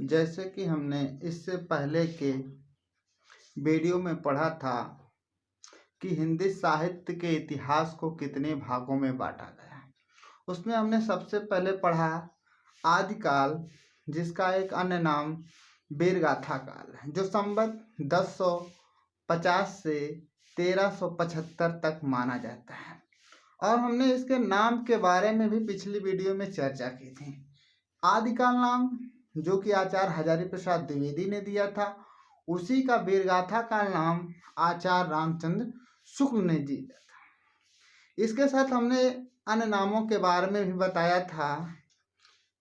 जैसे कि हमने इससे पहले के वीडियो में पढ़ा था कि हिंदी साहित्य के इतिहास को कितने भागों में बांटा गया है। उसमें हमने सबसे पहले पढ़ा आदिकाल, जिसका एक अन्य नाम वीरगाथा काल है, जो संवत 1050 से 1375 तक माना जाता है। और हमने इसके नाम के बारे में भी पिछली वीडियो में चर्चा की थी। आदिकाल नाम जो कि आचार्य हजारी प्रसाद द्विवेदी ने दिया था, उसी का वीरगाथा का नाम आचार्य रामचंद्र शुक्ल ने दिया था। इसके साथ हमने अन्य नामों के बारे में भी बताया था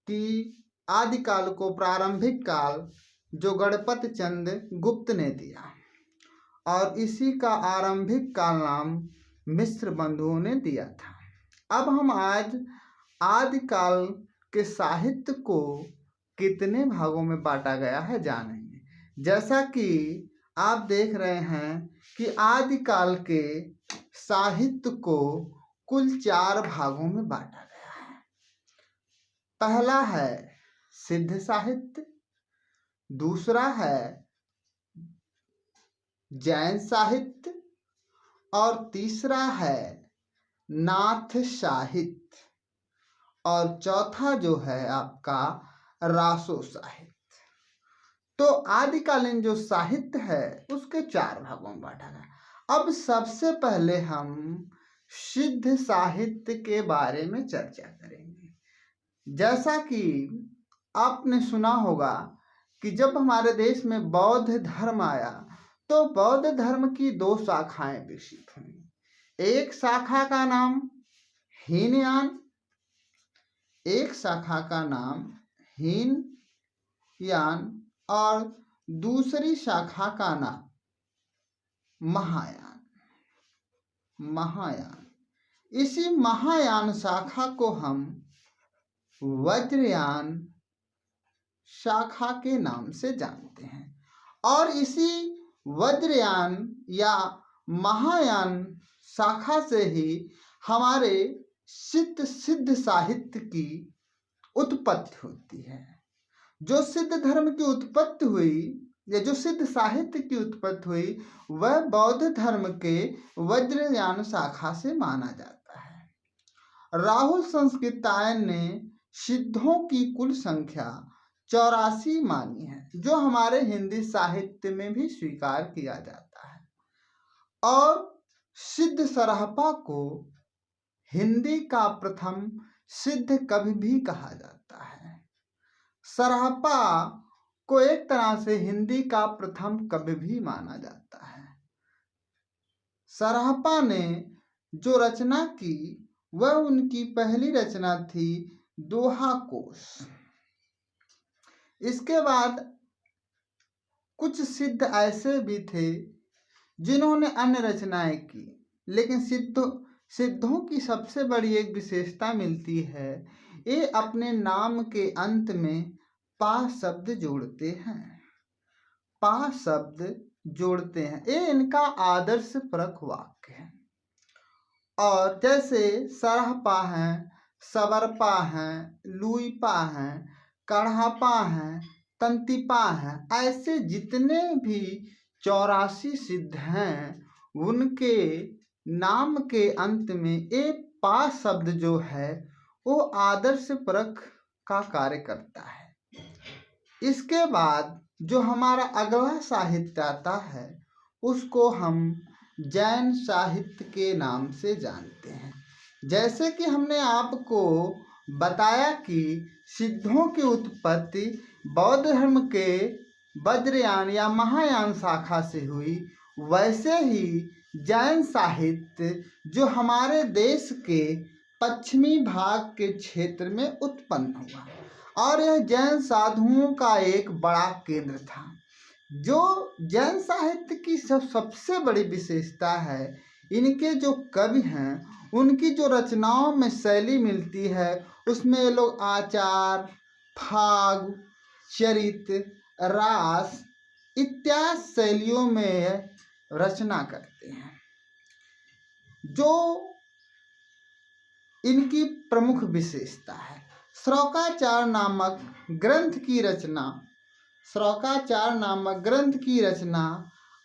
कि आदिकाल को प्रारंभिक काल जो गणपति चंद्र गुप्त ने दिया, और इसी का आरंभिक काल नाम मिस्र बंधुओं ने दिया था। अब हम आज आदिकाल के साहित्य को कितने भागों में बांटा गया है जानेंगे। जैसा कि आप देख रहे हैं कि आदिकाल के साहित्य को कुल 4 भागों में बांटा गया है। पहला है सिद्ध साहित्य, दूसरा है जैन साहित्य, और तीसरा है नाथ साहित्य, और चौथा जो है आपका रासो साहित्य। तो आदिकालीन जो साहित्य है उसके 4 भागों में बांटा गया। अब सबसे पहले हम सिद्ध साहित्य के बारे में चर्चा करेंगे। जैसा कि आपने सुना होगा कि जब हमारे देश में बौद्ध धर्म आया तो बौद्ध धर्म की 2 शाखाएं विकसित हुई। एक शाखा का नाम हीनयान, एक शाखा का नाम हीनयान, और दूसरी शाखा का नाम महायान। इसी महायान शाखा को हम वज्रयान शाखा के नाम से जानते हैं। और इसी वज्रयान या महायान शाखा से ही हमारे सिद्ध साहित्य की उत्पत्ति होती है। जो सिद्ध धर्म की उत्पत्ति हुई या जो सिद्ध साहित्य की उत्पत्ति हुई वह बौद्ध धर्म के वज्रयान शाखा से माना जाता है। राहुल संस्कृतायन ने सिद्धों की कुल संख्या 84 मानी है, जो हमारे हिंदी साहित्य में भी स्वीकार किया जाता है। और सिद्ध सरहपा को हिंदी का प्रथम सिद्ध कवि भी कहा जाता है। सरहपा को एक तरह से हिंदी का प्रथम कवि भी माना जाता है। सरहपा ने जो रचना की वह उनकी पहली रचना थी दोहा कोश। इसके बाद कुछ सिद्ध ऐसे भी थे जिन्होंने अन्य रचनाएं की, लेकिन सिद्धों की सबसे बड़ी एक विशेषता मिलती है, ये अपने नाम के अंत में पा शब्द जोड़ते हैं। पा शब्द जोड़ते हैं, ये इनका आदर्श परक वाक्य है। और जैसे सरहपा हैं, सबरपा हैं, लुईपा हैं, कढ़ापा हैं, तंतिपा हैं, ऐसे जितने भी 84 सिद्ध हैं उनके नाम के अंत में एक पा शब्द जो है वो आदर्श परक का कार्य करता है। इसके बाद जो हमारा अगला साहित्य आता है उसको हम जैन साहित्य के नाम से जानते हैं। जैसे कि हमने आपको बताया कि सिद्धों की उत्पत्ति बौद्ध धर्म के वज्रयान या महायान शाखा से हुई, वैसे ही जैन साहित्य जो हमारे देश के पश्चिमी भाग के क्षेत्र में उत्पन्न हुआ, और यह जैन साधुओं का एक बड़ा केंद्र था। जो जैन साहित्य की सबसे बड़ी विशेषता है, इनके जो कवि हैं उनकी जो रचनाओं में शैली मिलती है उसमें ये लोग आचार, फाग, चरित, रास इत्यादि शैलियों में रचना करते हैं। जो इनकी प्रमुख विशेषता है, श्लोकाचार नामक ग्रंथ की रचना श्लोकाचार नामक ग्रंथ की रचना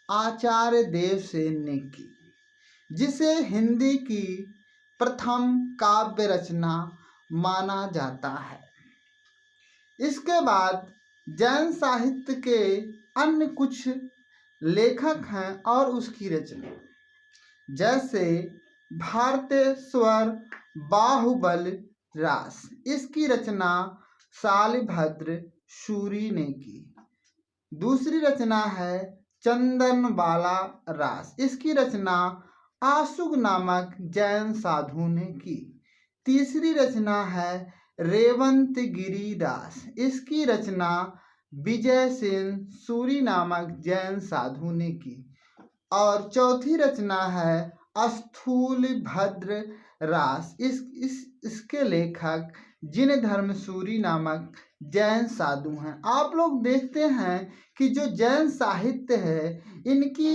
आचार्य देवसेन ने की, जिसे हिंदी की प्रथम काव्य रचना माना जाता है। इसके बाद जैन साहित्य के अन्य कुछ लेखक हैं और उसकी रचना, जैसे भारतेश्वर बाहुबल रास, इसकी रचना शालिभद्र सूरी ने की। दूसरी रचना है चंदनबाला रास, इसकी रचना आशुक नामक जैन साधु ने की। तीसरी रचना है रेवंत गिरी दास, इसकी रचना विजयसेन सूरी नामक जैन साधु ने की। और चौथी रचना है स्थूल भद्र रास, इसके लेखक जिन धर्म सूरी नामक जैन साधु हैं। आप लोग देखते हैं कि जो जैन साहित्य है, इनकी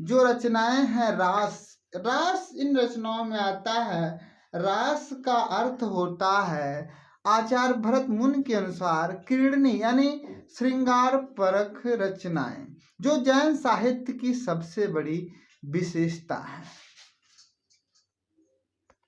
जो रचनाएं हैं रास इन रचनाओं में आता है। रास का अर्थ होता है आचार्य भरत मुनि के अनुसार क्रीडनी यानी श्रृंगार परक रचनाएं, जो जैन साहित्य की सबसे बड़ी विशेषता है।